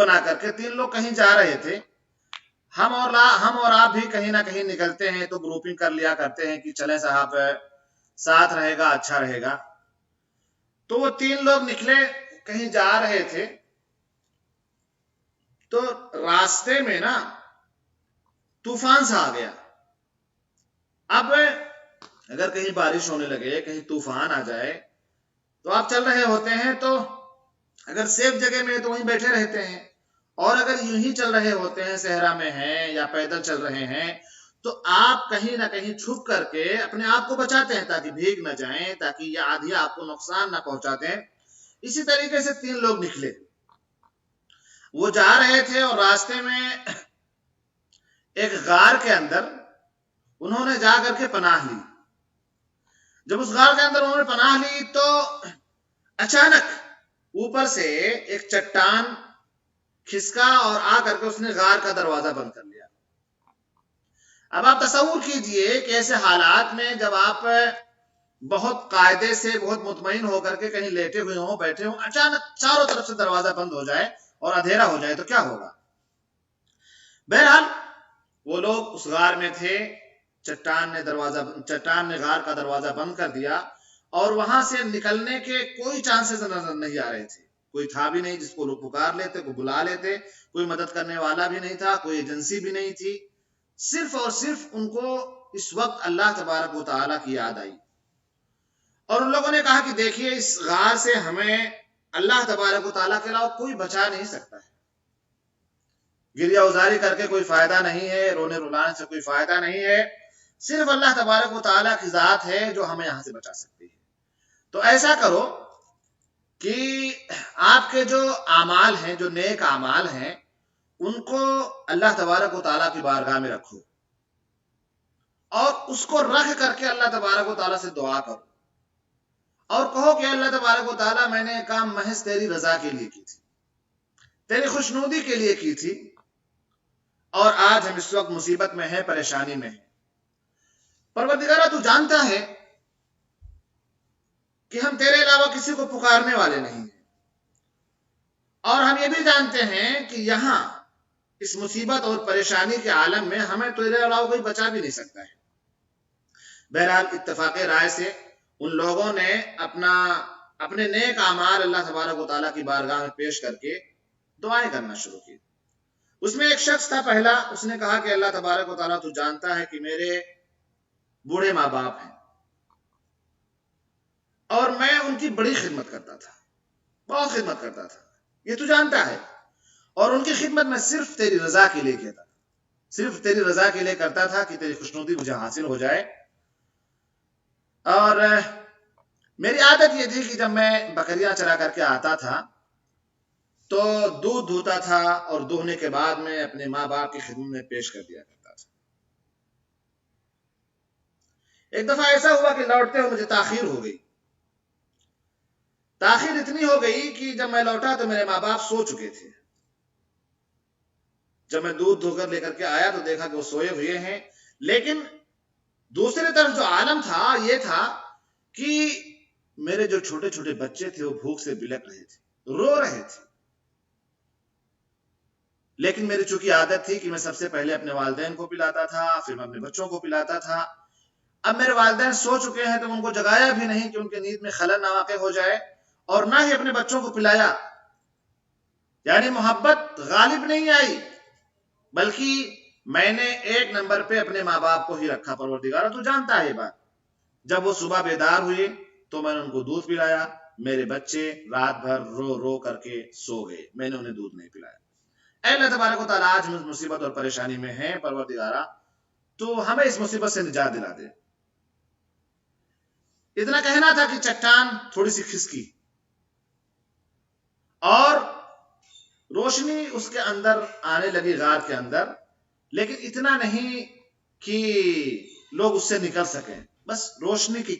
بنا کر کے تین لوگ کہیں جا رہے تھے. ہم اور آپ بھی کہیں نہ کہیں نکلتے ہیں تو گروپنگ کر لیا کرتے ہیں کہ چلیں صاحب ساتھ رہے گا اچھا رہے گا. تو وہ تین لوگ نکلے کہیں جا رہے تھے تو راستے میں نا طوفان سا آ گیا. اب اگر کہیں بارش ہونے لگے کہیں طوفان آ جائے تو آپ چل رہے ہوتے ہیں تو اگر سیف جگہ میں تو وہیں بیٹھے رہتے ہیں, اور اگر یوں ہی چل رہے ہوتے ہیں صحرا میں ہیں یا پیدل چل رہے ہیں تو آپ کہیں نہ کہیں چھپ کر کے اپنے آپ کو بچاتے ہیں تاکہ بھیگ نہ جائیں, تاکہ یہ آندھی آپ کو نقصان نہ پہنچا دیں. اسی طریقے سے تین لوگ نکلے, وہ جا رہے تھے اور راستے میں ایک غار کے اندر انہوں نے جا کر کے پناہ لی. جب اس غار کے اندر انہوں نے پناہ لی تو اچانک اوپر سے ایک چٹان کھسکا اور آ کر کے اس نے غار کا دروازہ بند کر لیا. اب آپ تصور کیجئے کہ ایسے حالات میں جب آپ بہت قاعدے سے بہت مطمئن ہو کر کے کہیں لیٹے ہوئے ہوں بیٹھے ہوں, اچانک چاروں طرف سے دروازہ بند ہو جائے اور اندھیرا ہو جائے تو کیا ہوگا. بہرحال وہ لوگ اس غار میں تھے, چٹان نے غار کا دروازہ بند کر دیا اور وہاں سے نکلنے کے کوئی چانسز نظر نہیں آ رہے تھے. کوئی تھا بھی نہیں جس کو لوگ پکار لیتے, کوئی بلا لیتے, کوئی مدد کرنے والا بھی نہیں تھا, کوئی ایجنسی بھی نہیں تھی. صرف اور صرف ان کو اس وقت اللہ تبارک و تعالیٰ کی یاد آئی اور ان لوگوں نے کہا کہ دیکھیے اس غار سے ہمیں اللہ تبارک و تعالیٰ کے علاوہ کوئی بچا نہیں سکتا ہے. گریہ ازاری کر کے کوئی فائدہ نہیں ہے, رونے رلانے سے کوئی فائدہ نہیں ہے, صرف اللہ تبارک و تعالیٰ کی ذات ہے جو ہمیں یہاں سے بچا سکتی ہے. تو ایسا کرو کہ آپ کے جو اعمال ہیں, جو نیک اعمال ہیں, ان کو اللہ تبارک و تعالیٰ کی بارگاہ میں رکھو اور اس کو رکھ کر کے اللہ تبارک و تعالیٰ سے دعا کرو اور کہو کہ اللہ تبارک و تعالیٰ میں نے کام محض تیری رضا کے لیے کی تھی, تیری خوشنودی کے لیے کی تھی, اور آج ہم اس وقت مصیبت میں ہیں, پریشانی میں ہیں. پروردگارہ تو جانتا ہے کہ ہم تیرے علاوہ کسی کو پکارنے والے نہیں ہیں, اور ہم یہ بھی جانتے ہیں کہ یہاں اس مصیبت اور پریشانی کے عالم میں ہمیں تیرے علاوہ کوئی بچا بھی نہیں سکتا ہے. بہرحال اتفاق رائے سے ان لوگوں نے اپنے نیک اعمال اللہ تبارک و تعالیٰ کی بارگاہ میں پیش کر کے دعائیں کرنا شروع کی. اس میں ایک شخص تھا پہلا, اس نے کہا کہ اللہ تبارک و تعالیٰ تو جانتا ہے کہ میرے بوڑھے ماں باپ ہیں اور میں ان کی بڑی خدمت کرتا تھا, بہت خدمت کرتا تھا, یہ تو جانتا ہے, اور ان کی خدمت میں صرف تیری رضا کے لیے کیا تھا, صرف تیری رضا کے لیے کرتا تھا کہ تیری خوشنودی مجھے حاصل ہو جائے. اور میری عادت یہ تھی کہ جب میں بکریاں چرا کر کے آتا تھا تو دودھ دھوتا تھا اور دھونے کے بعد میں اپنے ماں باپ کی خدمت میں پیش کر دیا کرتا تھا. ایک دفعہ ایسا ہوا کہ لوٹتے ہوئے مجھے تاخیر ہو گئی. تاخیر اتنی ہو گئی کہ جب میں لوٹا تو میرے ماں باپ سو چکے تھے. جب میں دودھ دھو کر لے کر کے آیا تو دیکھا کہ وہ سوئے ہوئے ہیں, لیکن دوسری طرف جو عالم تھا یہ تھا کہ میرے جو چھوٹے چھوٹے بچے تھے وہ بھوک سے بلک رہے تھے, رو رہے تھے. لیکن میری چونکہ عادت تھی کہ میں سب سے پہلے اپنے والدین کو پلاتا تھا, پھر میں اپنے بچوں کو پلاتا تھا. اب میرے والدین سو چکے ہیں تو ان کو جگایا بھی نہیں کہ ان کے نیند میں خلل نہ واقع ہو جائے, اور نہ ہی اپنے بچوں کو پلایا. یعنی محبت غالب نہیں آئی, بلکہ میں نے ایک نمبر پہ اپنے ماں باپ کو ہی رکھا. پروردگارہ تو جانتا ہے یہ بات. جب وہ صبح بیدار ہوئے تو میں نے ان کو دودھ پلایا. میرے بچے رات بھر رو رو کر کے سو گئے, میں نے انہیں دودھ نہیں پلایا. اے اللہ تبارک و تعالیٰ, آج ہم اس مصیبت اور پریشانی میں ہیں, پروردگارہ تو ہمیں اس مصیبت سے نجات دلا دے. اتنا کہنا تھا کہ چٹان تھوڑی سی کھسکی اور روشنی اس کے اندر آنے لگی غار کے اندر, لیکن اتنا نہیں کہ لوگ اس سے نکل سکیں. بس روشنی کی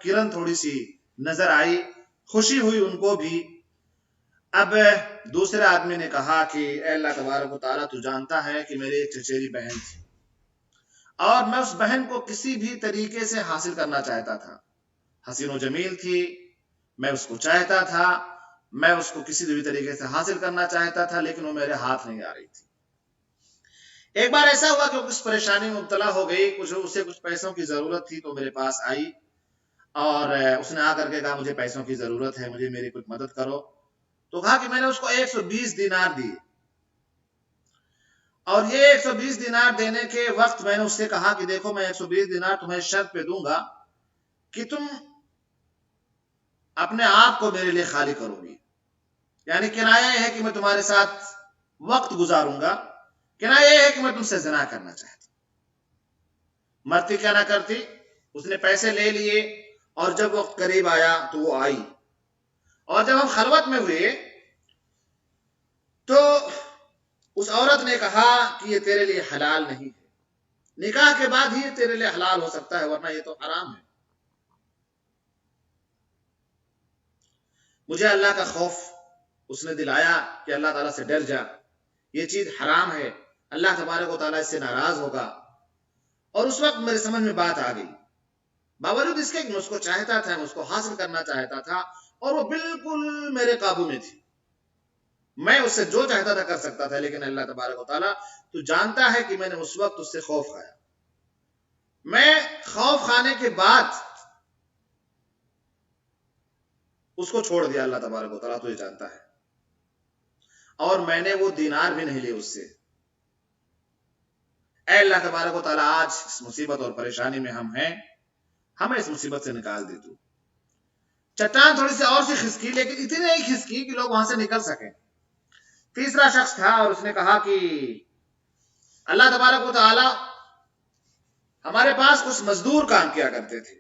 کرن تھوڑی سی نظر آئی, خوشی ہوئی ان کو بھی. اب دوسرے آدمی نے کہا کہ اے اللہ تبارک و تعالیٰ تو جانتا ہے کہ میری ایک چچیری بہن تھی اور میں اس بہن کو کسی بھی طریقے سے حاصل کرنا چاہتا تھا. حسین و جمیل تھی, میں اس کو چاہتا تھا, میں اس کو کسی بھی طریقے سے حاصل کرنا چاہتا تھا لیکن وہ میرے ہاتھ نہیں آ رہی تھی۔ ایک بار ایسا ہوا کہ وہ کچھ پریشانی میں مبتلا ہو گئی، اسے کچھ پیسوں کی ضرورت تھی تو میرے پاس آئی اور اس نے آ کر کے کہا مجھے پیسوں کی ضرورت ہے، مجھے میری کچھ مدد کرو۔ تو کہا کہ میں نے اس کو 120 دینار دی، اور یہ 120 دینار دینے کے وقت میں نے اس سے کہا کہ دیکھو میں 120 دینار تمہیں شرط پہ دوں گا کہ تم اپنے آپ کو میرے لیے خالی کرو گی، یعنی کنایہ یہ ہے کہ میں تمہارے ساتھ وقت گزاروں گا، کنایہ یہ ہے کہ میں تم سے زنا کرنا چاہتا ہوں۔ مرتی کیا نہ کرتی، اس نے پیسے لے لیے، اور جب وقت قریب آیا تو وہ آئی، اور جب ہم خلوت میں ہوئے تو اس عورت نے کہا کہ یہ تیرے لیے حلال نہیں ہے، نکاح کے بعد ہی تیرے لیے حلال ہو سکتا ہے ورنہ یہ تو حرام ہے۔ مجھے اللہ کا خوف اس نے دلایا کہ اللہ تعالیٰ سے ڈر جا، یہ چیز حرام ہے، اللہ تبارک و تعالیٰ اس سے ناراض ہوگا، اور اس وقت میرے سمجھ میں بات آ گئی، باوجود اس کے کہ میں اس کو چاہتا تھا، میں اس کو حاصل کرنا چاہتا تھا، اور وہ بالکل میرے قابو میں تھی، میں اس سے جو چاہتا تھا کر سکتا تھا، لیکن اللہ تبارک و تعالیٰ تو جانتا ہے کہ میں نے اس وقت اس سے خوف کھایا۔ میں خوف کھانے کے بعد اس کو چھوڑ دیا، اللہ تبارک و تعالیٰ تو یہ جانتا ہے، اور میں نے وہ دینار بھی نہیں لیے اس سے۔ اے اللہ تبارک و تعالیٰ، آج اس مصیبت اور پریشانی میں ہم ہیں، ہمیں اس مصیبت سے نکال دے تو۔ چٹان تھوڑی سی اور سی کھسکی، لیکن اتنی نہیں کھسکی کہ لوگ وہاں سے نکل سکیں۔ تیسرا شخص تھا اور اس نے کہا کہ اللہ تبارک و تعالی ہمارے پاس کچھ مزدور کام کیا کرتے تھے،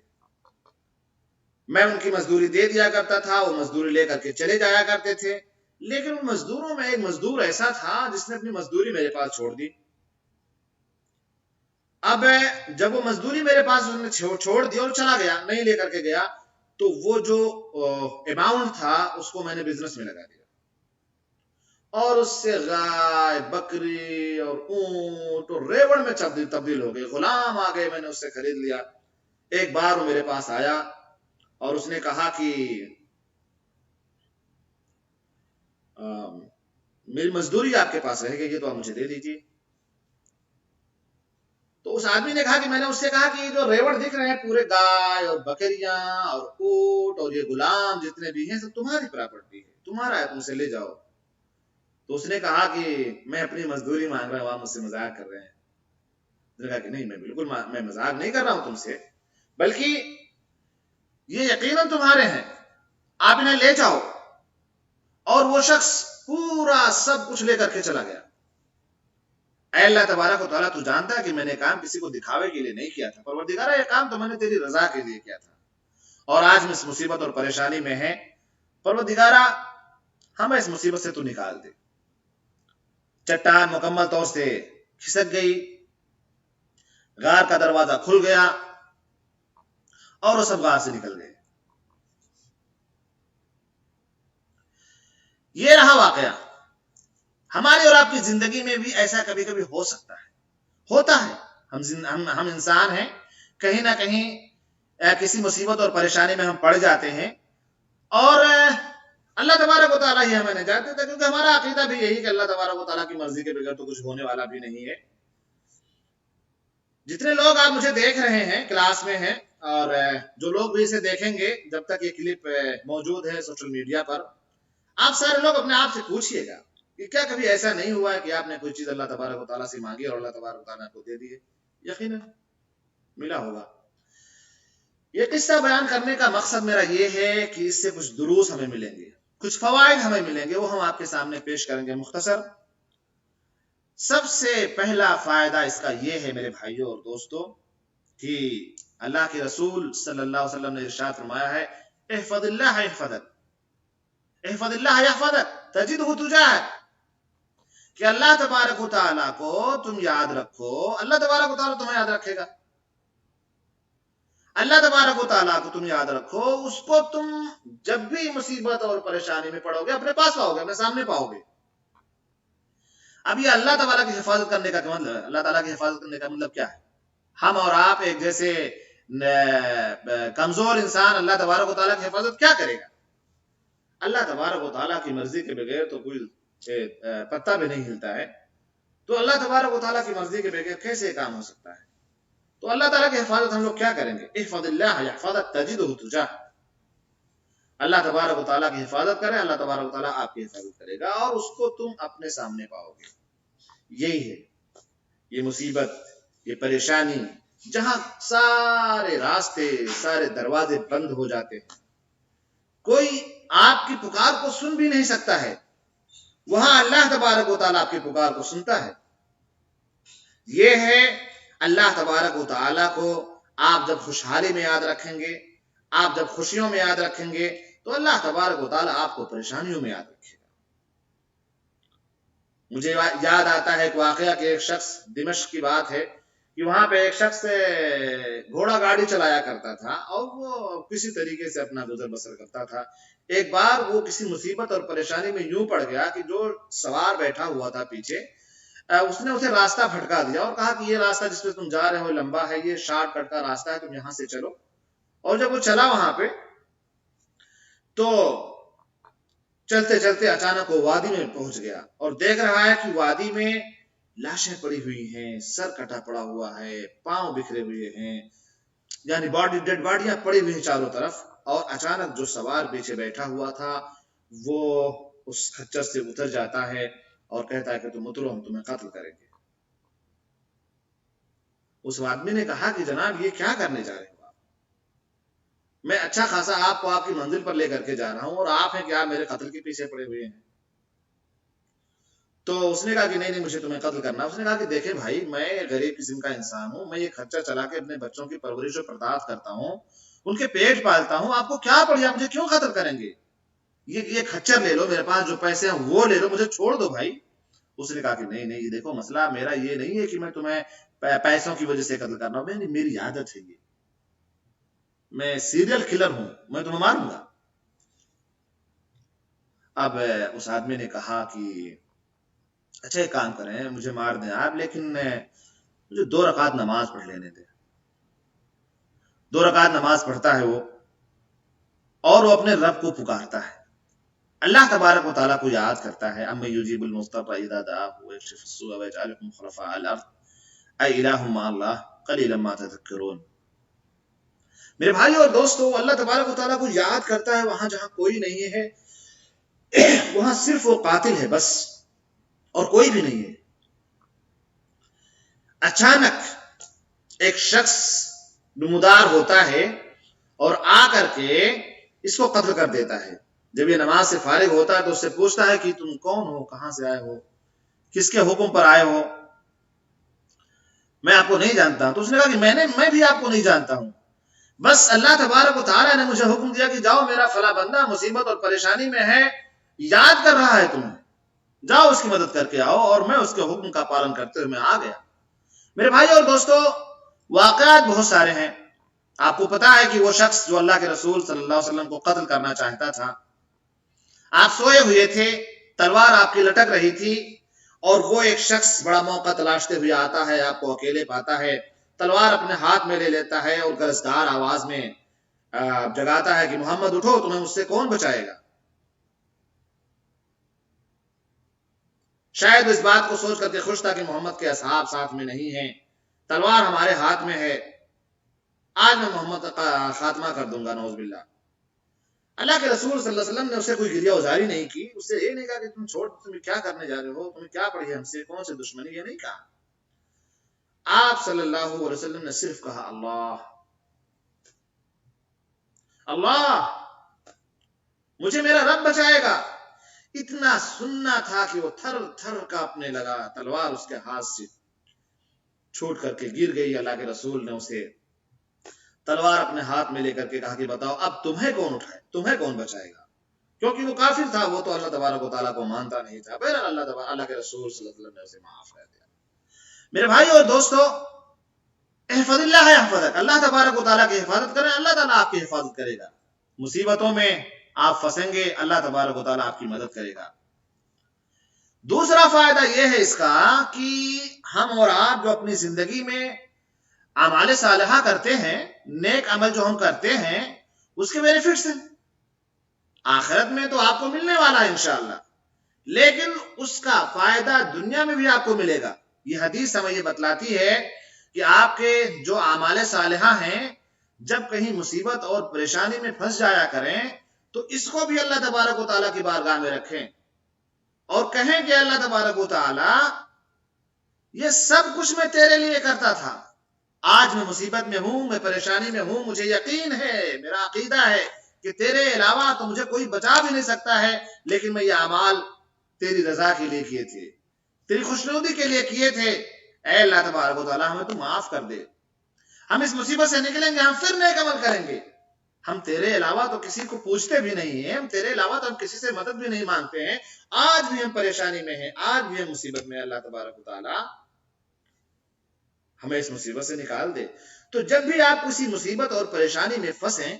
میں ان کی مزدوری دے دیا کرتا تھا، وہ مزدوری لے کر کے چلے جایا کرتے تھے، لیکن ان مزدوروں میں ایک مزدور ایسا تھا جس نے اپنی مزدوری میرے پاس چھوڑ دی۔ اب جب وہ مزدوری میرے پاس انہوں نے چھوڑ دی اور چلا گیا، نہیں لے کر کے گیا، تو وہ جو اماؤنٹ تھا اس کو میں نے بزنس میں لگا دیا، اور اس سے گائے، بکری اور اونٹ اور ریوڑ میں تبدیل ہو گئے، غلام آ گئے، میں نے اس سے خرید لیا۔ ایک بار وہ میرے پاس آیا اور اس نے کہا کہ میری مزدوری آپ کے پاس رہے گی، یہ تو آپ مجھے دے دیجیے۔ تو اس آدمی نے کہا کہ میں نے اس سے کہا کہ یہ جو ریوڑ دکھ رہے ہیں پورے گائے اور بکریاں اور اونٹ اور یہ غلام جتنے بھی ہیں سب تمہاری پراپرٹی ہے، تمہارا ہے، تم سے لے جاؤ۔ تو اس نے کہا کہ میں اپنی مزدوری مانگ رہا ہوں، آپ مجھ سے مذاق کر رہے ہیں۔ اس نے کہا کہ نہیں، میں بالکل میں مذاق نہیں کر رہا ہوں تم سے، بلکہ یہ یقیناً تمہارے ہیں، آپ انہیں لے جاؤ۔ اور وہ شخص پورا سب کچھ لے کر کے چلا گیا۔ اے اللہ تبارک و تعالیٰ، تو جانتا ہے کہ میں نے کام کسی کو دکھاوے کے لیے نہیں کیا تھا، پروردگارہ یہ کام تو میں نے تیری رضا کے لیے کیا تھا، اور آج میں اس مصیبت اور پریشانی میں ہے، پروردگارہ ہمیں اس مصیبت سے تو نکال دے۔ چٹان مکمل طور سے کھسک گئی، غار کا دروازہ کھل گیا اور وہ سب غار سے نکل گئے۔ یہ رہا واقعہ۔ ہماری اور آپ کی زندگی میں بھی ایسا کبھی کبھی ہو سکتا ہے، ہوتا ہے، ہم انسان ہیں، کہیں نہ کہیں کسی مصیبت اور پریشانی میں ہم پڑ جاتے ہیں، اور اللہ تبارک و تعالیٰ ہی ہمیں نجات دیتا ہے، کیونکہ ہمارا عقیدہ بھی یہی کہ اللہ تبارک و تعالیٰ کی مرضی کے بغیر تو کچھ ہونے والا بھی نہیں ہے۔ جتنے لوگ آپ مجھے دیکھ رہے ہیں کلاس میں ہیں، اور جو لوگ بھی اسے دیکھیں گے جب تک یہ کلپ موجود ہے سوشل میڈیا پر، آپ سارے لوگ اپنے آپ سے پوچھئے گا کہ کیا کبھی ایسا نہیں ہوا ہے کہ آپ نے کوئی چیز اللہ تبارک و تعالیٰ سے مانگی اور اللہ تبارک و تعالیٰ کو دے دی ہے؟ یقیناً ملا ہوگا۔ یہ قصہ بیان کرنے کا مقصد میرا یہ ہے کہ اس سے کچھ دروس ہمیں ملیں گے، کچھ فوائد ہمیں ملیں گے، وہ ہم آپ کے سامنے پیش کریں گے مختصر۔ سب سے پہلا فائدہ اس کا یہ ہے میرے بھائیوں اور دوستوں کہ اللہ کے رسول صلی اللہ علیہ وسلم نے ارشاد فرمایا ہے، احفظ اللہ احفظک، احفظ اللہ یحفظک تجدہ تجاہک، کہ اللہ تبارک و تعالیٰ کو تم یاد رکھو، اللہ تبارک و تعالیٰ تمہیں یاد رکھے گا۔ اللہ تبارک و تعالیٰ کو تم یاد رکھو، اس کو تم جب بھی مصیبت اور پریشانی میں پڑو گے اپنے پاس پاؤ گے، اپنے سامنے پاؤ گے۔ اب یہ اللہ تعالیٰ کی حفاظت کرنے کا کیا مطلب ہے؟ اللہ تعالیٰ کی حفاظت کرنے کا مطلب کیا ہے؟ ہم اور آپ ایک جیسے کمزور انسان اللہ تبارک و تعالیٰ کی حفاظت کیا کرے گا؟ اللہ تبارک و تعالیٰ کی مرضی کے بغیر تو کوئی پتا بھی نہیں ہلتا ہے، تو اللہ تبارک و تعالیٰ کی مرضی کے بغیر کیسے یہ کام ہو سکتا ہے؟ تو اللہ تعالیٰ کی حفاظت ہم لوگ کیا کریں گے؟ احفظ اللہ یحفظک تجدہ تجاہ، اللہ تبارک و تعالیٰ کی حفاظت کرے، اللہ تبارک و تعالیٰ آپ کی حفاظت کرے گا اور اس کو تم اپنے سامنے پاؤ گے۔ یہی ہے یہ مصیبت، یہ پریشانی، جہاں سارے راستے، سارے دروازے بند ہو جاتے ہیں، کوئی آپ کی پکار کو سن بھی نہیں سکتا ہے، وہاں اللہ تبارک و تعالیٰ آپ کی پکار کو سنتا ہے۔ یہ ہے اللہ تبارک و تعالیٰ کو آپ جب خوشحالی میں یاد رکھیں گے، آپ جب خوشیوں میں یاد رکھیں گے، تو اللہ تبارک و تعالیٰ آپ کو پریشانیوں میں یاد رکھے گا۔ مجھے یاد آتا ہے ایک واقعہ کہ ایک شخص، دمشق کی بات ہے کہ وہاں پہ ایک شخص گھوڑا گاڑی چلایا کرتا تھا اور وہ کسی طریقے سے اپنا گزر بسر کرتا تھا۔ ایک بار وہ کسی مصیبت اور پریشانی میں یوں پڑ گیا کہ جو سوار بیٹھا ہوا تھا پیچھے، اس نے اسے راستہ بھٹکا دیا اور کہا کہ یہ راستہ جس پہ تم جا رہے ہو لمبا ہے، یہ شارٹ کٹ کا راستہ ہے، تم یہاں سے چلو۔ اور جب وہ چلا وہاں پہ تو چلتے چلتے اچانک وہ وادی میں پہنچ گیا اور دیکھ رہا ہے کہ وادی میں لاشیں پڑی ہوئی ہیں، سر کٹا پڑا ہوا ہے، پاؤں بکھرے ہوئے ہیں، یعنی ڈیڈ باڈیاں پڑی ہوئی ہیں چاروں طرف۔ اور اچانک جو سوار پیچھے بیٹھا ہوا تھا وہ اس خچر سے اتر جاتا ہے اور کہتا ہے کہ تم اترو، ہم تمہیں قتل کریں گے۔ اس آدمی نے کہا کہ جناب یہ کیا کرنے جا رہے ہو آپ؟ میں اچھا خاصا آپ کو آپ کی منزل پر لے کر کے جا رہا ہوں اور آپ ہیں کہ آپ میرے قتل کے پیچھے پڑے ہوئے ہیں۔ تو اس نے کہا کہ نہیں مجھے تمہیں قتل کرنا۔ اس نے کہا کہ دیکھیں بھائی، میں غریب قسم کا انسان ہوں، میں یہ خرچہ چلا کے اپنے بچوں کی پرورش و پرداخت کرتا ہوں، ان کے پیٹ پالتا ہوں، آپ کو کیا پڑ گیا؟ مجھے کیوں قتل کریں گے؟ یہ خچر لے لو، میرے پاس جو پیسے ہیں وہ لے لو، مجھے چھوڑ دو بھائی۔ اس نے کہا کہ نہیں یہ دیکھو مسئلہ میرا یہ نہیں ہے کہ میں تمہیں پیسوں کی وجہ سے قتل کرنا ہوں، میری عادت ہے، یہ میں سیریل کلر ہوں، میں تمہیں ماروں گا۔ اب اس آدمی نے کہا کہ اچھا ایک کام کریں، مجھے مار دیں آپ، لیکن مجھے 2 رکعت نماز پڑھ لینے دیں۔ 2 رکعت نماز پڑھتا ہے وہ اور وہ اپنے رب کو پکارتا ہے، اللہ تبارک و تعالیٰ کو یاد کرتا ہے۔ اَمَّن یُجِیبُ الْمُضْطَرَّ اِذَا دَعَاهُ وَیَکْشِفُ السُّوءَ وَیَجْعَلُکُمْ خُلَفَاءَ الْأَرْضِ اَإِلَٰهٌ مَّعَ اللَّهِ قَلِیلًا مَّا تَذَکَّرُونَ۔ میرے بھائی اور دوستو، اللہ تبارک و تعالیٰ کو یاد کرتا ہے وہاں جہاں کوئی نہیں ہے، وہاں صرف وہ قاتل ہے بس، اور کوئی بھی نہیں ہے۔ اچانک ایک شخص نمودار ہوتا ہے اور آ کر کے اس کو قتل کر دیتا ہے۔ جب یہ نماز سے فارغ ہوتا ہے تو اس سے پوچھتا ہے کہ تم کون ہو، کہاں سے آئے ہو، کس کے حکم پر آئے ہو؟ میں آپ کو نہیں جانتا ہوں۔ تو اس نے کہا کہ میں بھی آپ کو نہیں جانتا ہوں، بس اللہ تبارک و تعالیٰ نے مجھے حکم دیا کہ جاؤ، میرا فلاں بندہ مصیبت اور پریشانی میں ہے، یاد کر رہا ہے تمہیں، جاؤ اس کی مدد کر کے آؤ، اور میں اس کے حکم کا پالن کرتے ہوئے میں آ گیا۔ میرے بھائی اور دوستو، واقعات بہت سارے ہیں۔ آپ کو پتا ہے کہ وہ شخص جو اللہ کے رسول صلی اللہ علیہ وسلم کو قتل کرنا چاہتا تھا، آپ سوئے ہوئے تھے، تلوار آپ کی لٹک رہی تھی، اور وہ ایک شخص بڑا موقع تلاشتے ہوئے آتا ہے، آپ کو اکیلے پاتا ہے، تلوار اپنے ہاتھ میں لے لیتا ہے اور گرجدار آواز میں جگاتا ہے کہ محمد اٹھو، تمہیں مجھ سے کون بچائے گا؟ شاید اس بات کو سوچ کر کے خوش تھا کہ محمد کے اصحاب ساتھ میں نہیں ہیں، تلوار ہمارے ہاتھ میں ہے، آج میں محمد کا خاتمہ کر دوں گا، نعوذ باللہ۔ اللہ کے رسول صلی اللہ علیہ وسلم نے اسے کوئی گریہ ازاری نہیں کی، اس سے یہ نہیں کہا کہ تم چھوڑ، تم کیا کرنے جا رہے ہو، تمہیں کیا پڑی ہے ہم سے، کون سی دشمنی، یہ نہیں کہا۔ آپ صلی اللہ علیہ وسلم نے صرف کہا اللہ اللہ، مجھے میرا رب بچائے گا۔ اتنا سننا تھا کہ وہ تھر تھر کانپنے لگا، تلوار اس کے ہاتھ سے چھوٹ کر کے گر گئی۔ اللہ کے رسول نے اسے تلوار اپنے ہاتھ میں لے کر کے کہا کہ بتاؤ اب تمہیں کون اٹھائے، تمہیں کون بچائے گا؟ کیونکہ وہ کافر تھا، وہ تو اللہ تبارک و تعالیٰ کو مانتا نہیں تھا۔ بہرحال اللہ کے رسول صلی اللہ علیہ وسلم نے اسے معاف کر دیا۔ میرے بھائی اور دوستو، احفظ اللہ یحفظک، اللہ تبارک و تعالیٰ کی حفاظت کریں، اللہ تعالیٰ آپ کی حفاظت کرے گا۔ مصیبتوں میں آپ پھنسیں گے، اللہ تبارک و تعالیٰ آپ کی مدد کرے گا۔ دوسرا فائدہ یہ ہے اس کا کہ ہم اور آپ جو اپنی زندگی میں اعمال صالحہ کرتے ہیں، نیک عمل جو ہم کرتے ہیں، اس کے بینیفٹس ہیں۔ آخرت میں تو آپ کو ملنے والا ہے انشاءاللہ، لیکن اس کا فائدہ دنیا میں بھی آپ کو ملے گا۔ یہ حدیث ہمیں یہ بتلاتی ہے کہ آپ کے جو اعمال صالحہ ہیں، جب کہیں مصیبت اور پریشانی میں پھنس جایا کریں تو اس کو بھی اللہ تبارک و تعالیٰ کی بارگاہ میں رکھیں اور کہیں کہ اللہ تبارک و تعالیٰ یہ سب کچھ میں تیرے لیے کرتا تھا، آج میں مصیبت میں ہوں، میں پریشانی میں ہوں، مجھے یقین ہے، میرا عقیدہ ہے کہ تیرے علاوہ تو مجھے کوئی بچا بھی نہیں سکتا ہے، لیکن میں یہ اعمال تیری رضا کے لیے کیے تھے، تیری خوشنودی کے لیے کیے تھے، اے اللہ تبارک و تعالیٰ ہمیں تو معاف کر دے، ہم اس مصیبت سے نکلیں گے، ہم پھر نیک عمل کریں گے، ہم تیرے علاوہ تو کسی کو پوچھتے بھی نہیں ہیں، ہم تیرے علاوہ تو ہم کسی سے مدد بھی نہیں مانگتے ہیں، آج بھی ہم پریشانی میں ہیں، آج بھی ہم مصیبت میں، اللہ تبارک و تعالیٰ ہمیں اس مصیبت سے نکال دے۔ تو جب بھی آپ کسی مصیبت اور پریشانی میں پھنسیں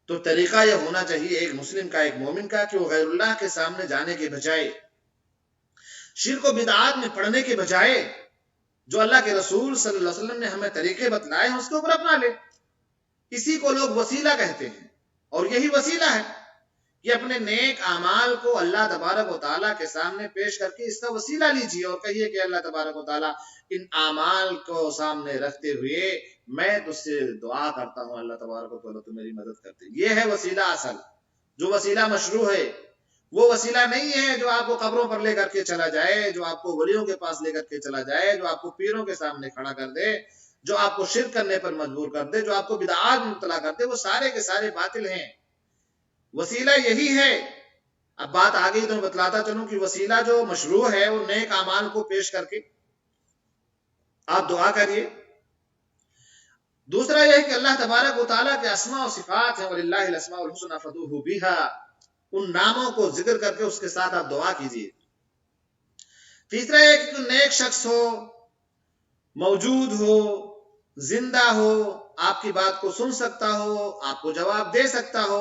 تو طریقہ یہ ہونا چاہیے ایک مسلم کا، ایک مومن کا، کہ وہ غیر اللہ کے سامنے جانے کے بجائے، شرک و بدعات میں پڑنے کے بجائے، جو اللہ کے رسول صلی اللہ علیہ وسلم نے ہمیں طریقے بتلائے ہیں اس کے اوپر اپنا لے۔ اسی کو لوگ وسیلہ کہتے ہیں، اور یہی وسیلہ ہے کہ اپنے نیک اعمال کو اللہ تبارک و تعالیٰ کے سامنے پیش کر کے اس کا وسیلہ لیجیے اور کہیے کہ اللہ تبارک و تعالیٰ ان اعمال کو سامنے رکھتے ہوئے میں تجھ سے دعا کرتا ہوں، اللہ تبارک و تعالیٰ تو میری مدد کرتے۔ یہ ہے وسیلہ اصل، جو وسیلہ مشروع ہے۔ وہ وسیلہ نہیں ہے جو آپ کو قبروں پر لے کر کے چلا جائے، جو آپ کو ولیوں کے پاس لے کر کے چلا جائے، جو آپ کو پیروں کے سامنے کھڑا کر دے، جو آپ کو شرک کرنے پر مجبور کر دے، جو آپ کو بدعات میں مبتلا کر دے، وہ سارے کے سارے باطل ہیں۔ وسیلہ یہی ہے۔ اب بات آگئی تو میں بتلاتا چلوں کہ وسیلہ جو مشروع ہے وہ نیک اعمال کو پیش کر کے آپ دعا کریے۔ دوسرا یہ ہے کہ اللہ تبارک و تعالیٰ کے اسماء و صفات ہیں، وَلِلَّهِ الْأَسْمَاءُ الْحُسْنَىٰ فَادْعُوهُ بِهَا، ان ناموں کو ذکر کر کے اس کے ساتھ آپ دعا کیجیے۔ تیسرا یہ کہ نیک شخص ہو، موجود ہو، زندہ ہو، آپ کی بات کو سن سکتا ہو، آپ کو جواب دے سکتا ہو،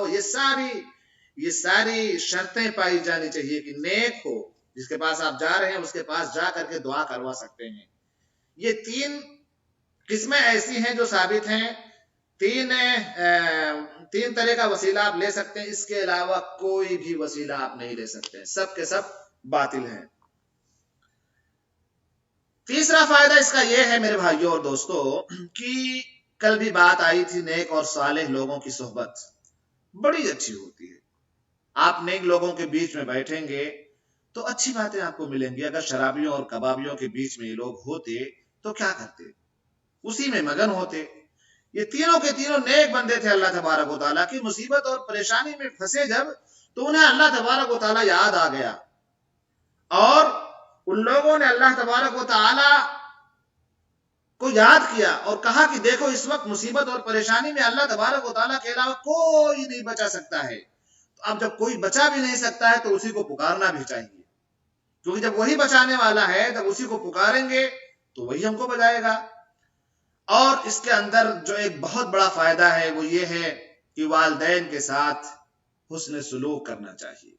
یہ ساری شرطیں پائی جانی چاہیے کہ نیک ہو، جس کے پاس آپ جا رہے ہیں اس کے پاس جا کر کے دعا کروا سکتے ہیں۔ یہ تین قسمیں ایسی ہیں جو ثابت ہیں، تین طرح کا وسیلہ آپ لے سکتے ہیں، اس کے علاوہ کوئی بھی وسیلہ آپ نہیں لے سکتے، سب کے سب باطل ہیں۔ تیسرا فائدہ اس کا یہ ہے میرے بھائیوں اور دوستو کہ کل بھی بات آئی تھی نیک اور صالح لوگوں کی صحبت بڑی اچھی ہوتی ہے۔ آپ نیک لوگوں کے بیچ میں بیٹھیں گے تو اچھی باتیں آپ کو ملیں گی۔ اگر شرابیوں اور کبابیوں کے بیچ میں یہ لوگ ہوتے تو کیا کرتے؟ اسی میں مگن ہوتے۔ یہ تینوں کے تینوں نیک بندے تھے اللہ تبارک و تعالیٰ کی، مصیبت اور پریشانی میں پھنسے جب تو انہیں اللہ تبارک و تعالیٰ یاد آ گیا، اور ان لوگوں نے اللہ تبارک و تعالیٰ کو یاد کیا اور کہا کہ دیکھو اس وقت مصیبت اور پریشانی میں اللہ تبارک و تعالیٰ کے علاوہ کوئی نہیں بچا سکتا ہے۔ تو اب جب کوئی بچا بھی نہیں سکتا ہے تو اسی کو پکارنا بھی چاہیے، کیونکہ جب وہی بچانے والا ہے جب اسی کو پکاریں گے تو وہی ہم کو بچائے گا۔ اور اس کے اندر جو ایک بہت بڑا فائدہ ہے وہ یہ ہے کہ والدین کے ساتھ حسن سلوک کرنا چاہیے۔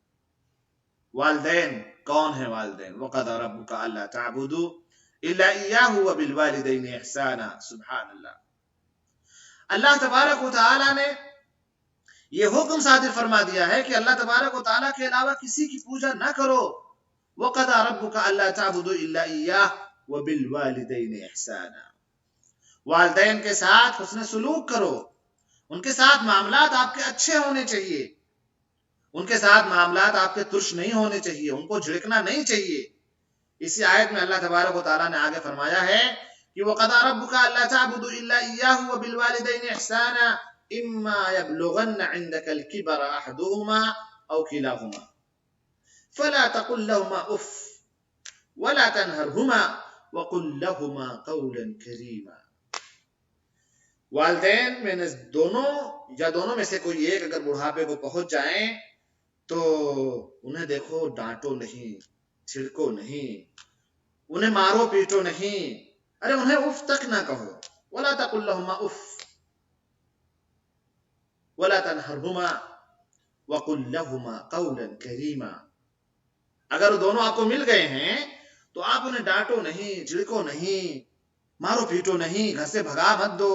والدین کون ہیں؟ والدین وَقَضَىٰ رَبُّكَ أَلَّا تَعْبُدُوا إِلَّا إِيَّاهُ وَبِالْوَالِدَيْنِ إِحْسَانًا۔ سبحان اللہ، اللہ تبارک و تعالیٰ نے یہ حکم صادر فرما دیا ہے کہ اللہ تبارک و تعالیٰ کے علاوہ کسی کی پوجا نہ کرو۔ وَقَضَىٰ رَبُّكَ أَلَّا تَعْبُدُوا إِلَّا إِيَّاهُ وَبِالْوَالِدَيْنِ إِحْسَانًا۔ والدین کے ساتھ حسن سلوک کرو، ان کے ساتھ معاملات آپ کے اچھے ہونے چاہیے، ان کے ساتھ معاملات آپ کے ترش نہیں ہونے چاہیے، ان کو جھڑکنا نہیں چاہیے۔ اسی آیت میں اللہ تبارک و تعالیٰ نے آگے فرمایا ہے کہ وَقَضَىٰ رَبُّكَ أَلَّا تَعْبُدُوا إِلَّا إِيَّاهُ وَبِالْوَالِدَيْنِ إِحْسَانًا إِمَّا يَبْلُغَنَّ عِندَكَ الْكِبَرَ أَحَدُهُمَا أَوْ كِلَاهُمَا فَلَا تَقُل لَّهُمَا أُفٍّ وَلَا تَنْهَرْهُمَا وَقُل لَّهُمَا قَوْلًا كَرِيمًا۔ والدین میں دونوں یا دونوں میں سے کوئی ایک اگر بڑھاپے کو پہنچ جائیں تو انہیں دیکھو ڈانٹو نہیں، چھڑکو نہیں، انہیں مارو پیٹو نہیں، ارے انہیں اف تک نہ کہو۔ وَلَا تَقُل لَّهُمَا اف وَلَا تَنْهَرْهُمَا وَقُل لَّهُمَا قَوْلًا كَرِيمًا۔ اگر وہ دونوں آپ کو مل گئے ہیں تو آپ انہیں ڈانٹو نہیں، جھڑکو نہیں، مارو پیٹو نہیں، گھر سے بھگا مت دو،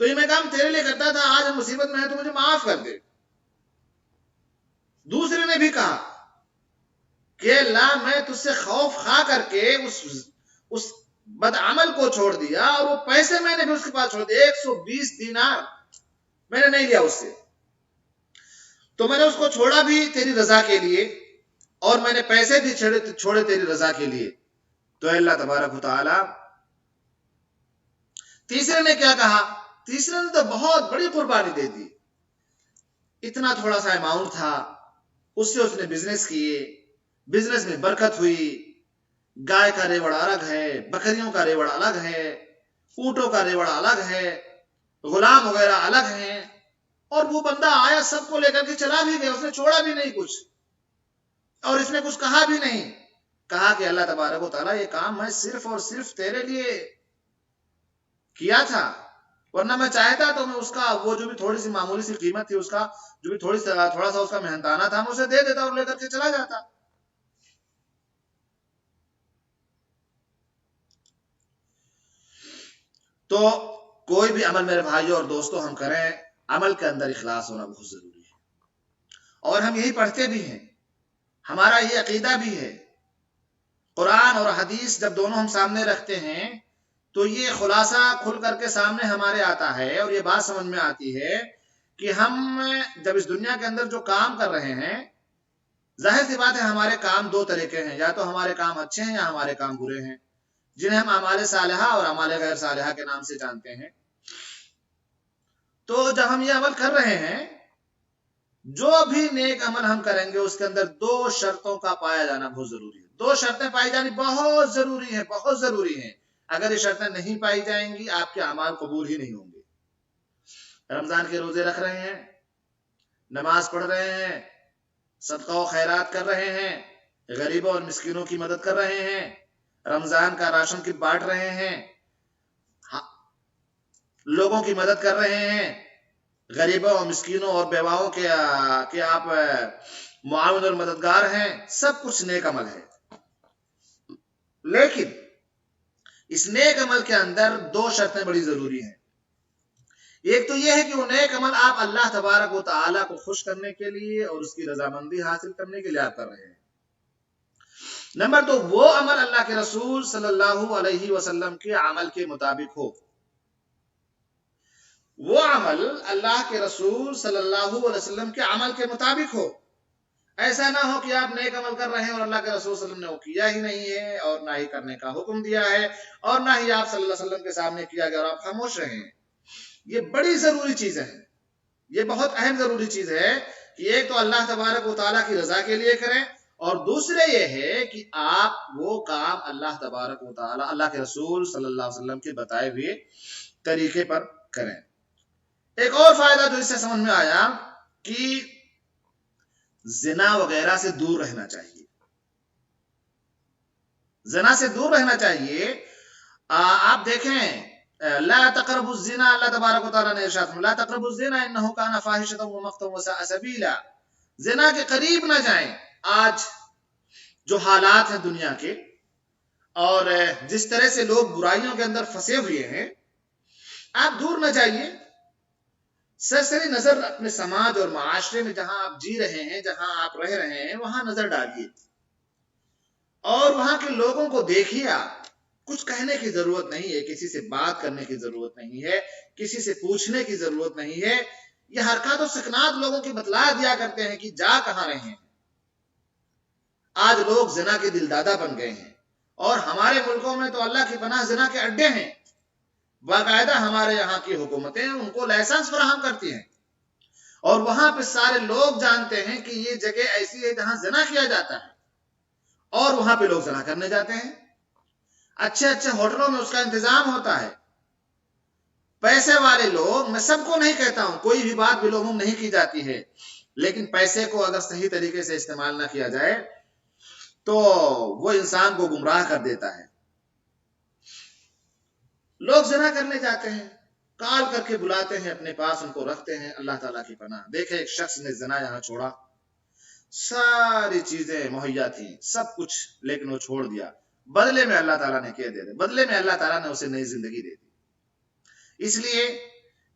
تو یہ میں کام تیرے لیے کرتا تھا، آج مصیبت میں ہے تو مجھے معاف کر دے۔ دوسرے نے بھی کہا کہ اللہ میں تجھ سے خوف کھا کر کے اس بدعمل کو چھوڑ دیا، اور وہ پیسے میں نے بھی اس کے پاس چھوڑ دیا، 120 دینار میں نے نہیں لیا اس سے، تو میں نے اس کو چھوڑا بھی تیری رضا کے لیے، اور میں نے پیسے بھی چھوڑے تیری رضا کے لیے۔ تو اللہ تبارک و تعالی تیسرے نے کیا کہا؟ تیسرے نے تو بہت بڑی قربانی دے دی، اتنا تھوڑا سا اماؤنٹ تھا، اس سے اس نے بزنس کیے، بزنس میں برکت ہوئی، گائے کا ریوڑ الگ ہے، بکریوں کا ریوڑ الگ ہے، اونٹوں کا ریوڑ الگ ہے، غلام وغیرہ الگ ہیں، اور وہ بندہ آیا سب کو لے کر کے چلا بھی گیا، اس نے چھوڑا بھی نہیں کچھ، اور اس نے کچھ کہا بھی نہیں، کہا کہ اللہ تبارک و تعالیٰ یہ کام میں صرف اور صرف تیرے لیے کیا تھا، ورنہ میں چاہتا تو میں اس کا وہ جو بھی تھوڑی سی معمولی سی قیمت تھی، اس کا جو بھی تھوڑا سا اس کا محنتانہ تھا، میں اسے دے دیتا اور لے کر کے چلا جاتا۔ تو کوئی بھی عمل میرے بھائیوں اور دوستوں ہم کریں، عمل کے اندر اخلاص ہونا بہت ضروری ہے، اور ہم یہی پڑھتے بھی ہیں، ہمارا یہ عقیدہ بھی ہے۔ قرآن اور حدیث جب دونوں ہم سامنے رکھتے ہیں تو یہ خلاصہ کھل کر کے سامنے ہمارے آتا ہے، اور یہ بات سمجھ میں آتی ہے کہ ہم جب اس دنیا کے اندر جو کام کر رہے ہیں، ظاہر سی بات ہے ہمارے کام دو طریقے ہیں، یا تو ہمارے کام اچھے ہیں یا ہمارے کام برے ہیں، جنہیں ہم اعمال صالحہ اور اعمال غیر صالحہ کے نام سے جانتے ہیں۔ تو جب ہم یہ عمل کر رہے ہیں، جو بھی نیک عمل ہم کریں گے اس کے اندر دو شرطوں کا پایا جانا بہت ضروری ہے، دو شرطیں پائی جانی بہت ضروری ہیں، بہت ضروری ہیں۔ اگر یہ شرطیں نہیں پائی جائیں گی آپ کے اعمال قبول ہی نہیں ہوں گے۔ رمضان کے روزے رکھ رہے ہیں، نماز پڑھ رہے ہیں، صدقہ و خیرات کر رہے ہیں، غریبوں اور مسکینوں کی مدد کر رہے ہیں، رمضان کا راشن کٹ بانٹ رہے ہیں، لوگوں کی مدد کر رہے ہیں، غریبوں اور مسکینوں اور بیواؤں کے آپ معاون اور مددگار ہیں، سب کچھ نیک عمل ہے۔ لیکن اس نیک عمل کے اندر دو شرطیں بڑی ضروری ہیں۔ ایک تو یہ ہے کہ وہ نیک عمل آپ اللہ تبارک و تعالیٰ کو خوش کرنے کے لیے اور اس کی رضامندی حاصل کرنے کے لیے آپ کر رہے ہیں۔ نمبر دو، وہ عمل اللہ کے رسول صلی اللہ علیہ وسلم کے عمل کے مطابق ہو، وہ عمل اللہ کے رسول صلی اللہ علیہ وسلم کے عمل کے مطابق ہو۔ ایسا نہ ہو کہ آپ نیک عمل کر رہے ہیں اور اللہ کے رسول صلی اللہ علیہ وسلم نے وہ کیا ہی نہیں ہے، اور نہ ہی کرنے کا حکم دیا ہے، اور نہ ہی آپ صلی اللہ علیہ وسلم کے سامنے کیا گیا اور آپ خاموش رہے ہیں۔ یہ بڑی ضروری چیز ہے، یہ بہت اہم ضروری چیز ہے کہ ایک تو اللہ تبارک و تعالیٰ کی رضا کے لیے کریں، اور دوسرے یہ ہے کہ آپ وہ کام اللہ تبارک و تعالیٰ، اللہ کے رسول صلی اللہ علیہ وسلم کے بتائے ہوئے طریقے پر کریں۔ ایک اور فائدہ جو اس سے سمجھ میں آیا کہ زنا وغیرہ سے دور رہنا چاہیے، زنا سے دور رہنا چاہیے۔ آپ دیکھیں لا تقربوا الزنا، اللہ تبارک و تعالیٰ نے ارشاد فرمایا لا تقربوا الزنا انه كان فاحشة ومقتا وساء سبیلا، زنا کے قریب نہ جائیں۔ آج جو حالات ہیں دنیا کے، اور جس طرح سے لوگ برائیوں کے اندر پھنسے ہوئے ہیں، آپ دور نہ جائیے، سرسری نظر اپنے سماج اور معاشرے میں جہاں آپ جی رہے ہیں، جہاں آپ رہ رہے ہیں، وہاں نظر ڈالیے، اور وہاں کے لوگوں کو دیکھیے۔ آپ کچھ کہنے کی ضرورت نہیں ہے، کسی سے بات کرنے کی ضرورت نہیں ہے، کسی سے پوچھنے کی ضرورت نہیں ہے۔ یہ حرکات و سکنات لوگوں کی بتلا دیا کرتے ہیں کہ جا کہاں رہے ہیں۔ آج لوگ زنا کے دل دادا بن گئے ہیں، اور ہمارے ملکوں میں تو اللہ کی پناہ زنا کے اڈے ہیں۔ باقاعدہ ہمارے یہاں کی حکومتیں ان کو لائسنس فراہم کرتی ہیں، اور وہاں پہ سارے لوگ جانتے ہیں کہ یہ جگہ ایسی ہے جہاں زنا کیا جاتا ہے، اور وہاں پہ لوگ زنا کرنے جاتے ہیں۔ اچھے اچھے ہوٹلوں میں اس کا انتظام ہوتا ہے۔ پیسے والے لوگ، میں سب کو نہیں کہتا ہوں، کوئی بھی بات بلوم نہیں کی جاتی ہے، لیکن پیسے کو اگر صحیح طریقے سے استعمال نہ کیا جائے تو وہ انسان کو گمراہ کر دیتا ہے۔ لوگ زنا کرنے جاتے ہیں، کال کر کے بلاتے ہیں اپنے پاس، ان کو رکھتے ہیں۔ اللہ تعالیٰ کی پناہ، دیکھیں ایک شخص نے زنا یہاں چھوڑا، ساری چیزیں مہیا تھیں، سب کچھ، لیکن وہ چھوڑ دیا۔ بدلے میں اللہ تعالیٰ نے کیا دے دے، بدلے میں اللہ تعالیٰ نے اسے نئی زندگی دے دی۔ اس لیے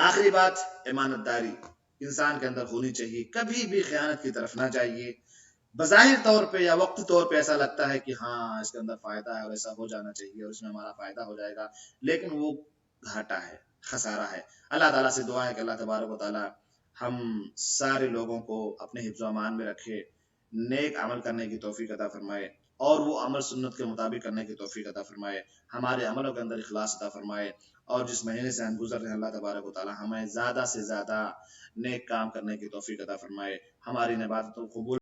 آخری بات امانت داری انسان کے اندر ہونی چاہیے، کبھی بھی خیانت کی طرف نہ جائیے۔ بظاہر طور پہ یا وقتی طور پہ ایسا لگتا ہے کہ ہاں اس کے اندر فائدہ ہے اور ایسا ہو جانا چاہیے اور اس میں ہمارا فائدہ ہو جائے گا، لیکن وہ گھاٹا ہے، خسارہ ہے۔ اللہ تعالیٰ سے دعا ہے کہ اللہ تبارک و تعالیٰ ہم سارے لوگوں کو اپنے حفظ و امان میں رکھے، نیک عمل کرنے کی توفیق عطا فرمائے اور وہ عمل سنت کے مطابق کرنے کی توفیق عطا فرمائے، ہمارے عملوں کے اندر اخلاص عطا فرمائے، اور جس مہینے سے ہم گزر رہے ہیں اللہ تبارک و تعالیٰ ہمیں زیادہ سے زیادہ نیک کام کرنے کی توفیق عطا فرمائے، ہماری عبادتوں کو قبول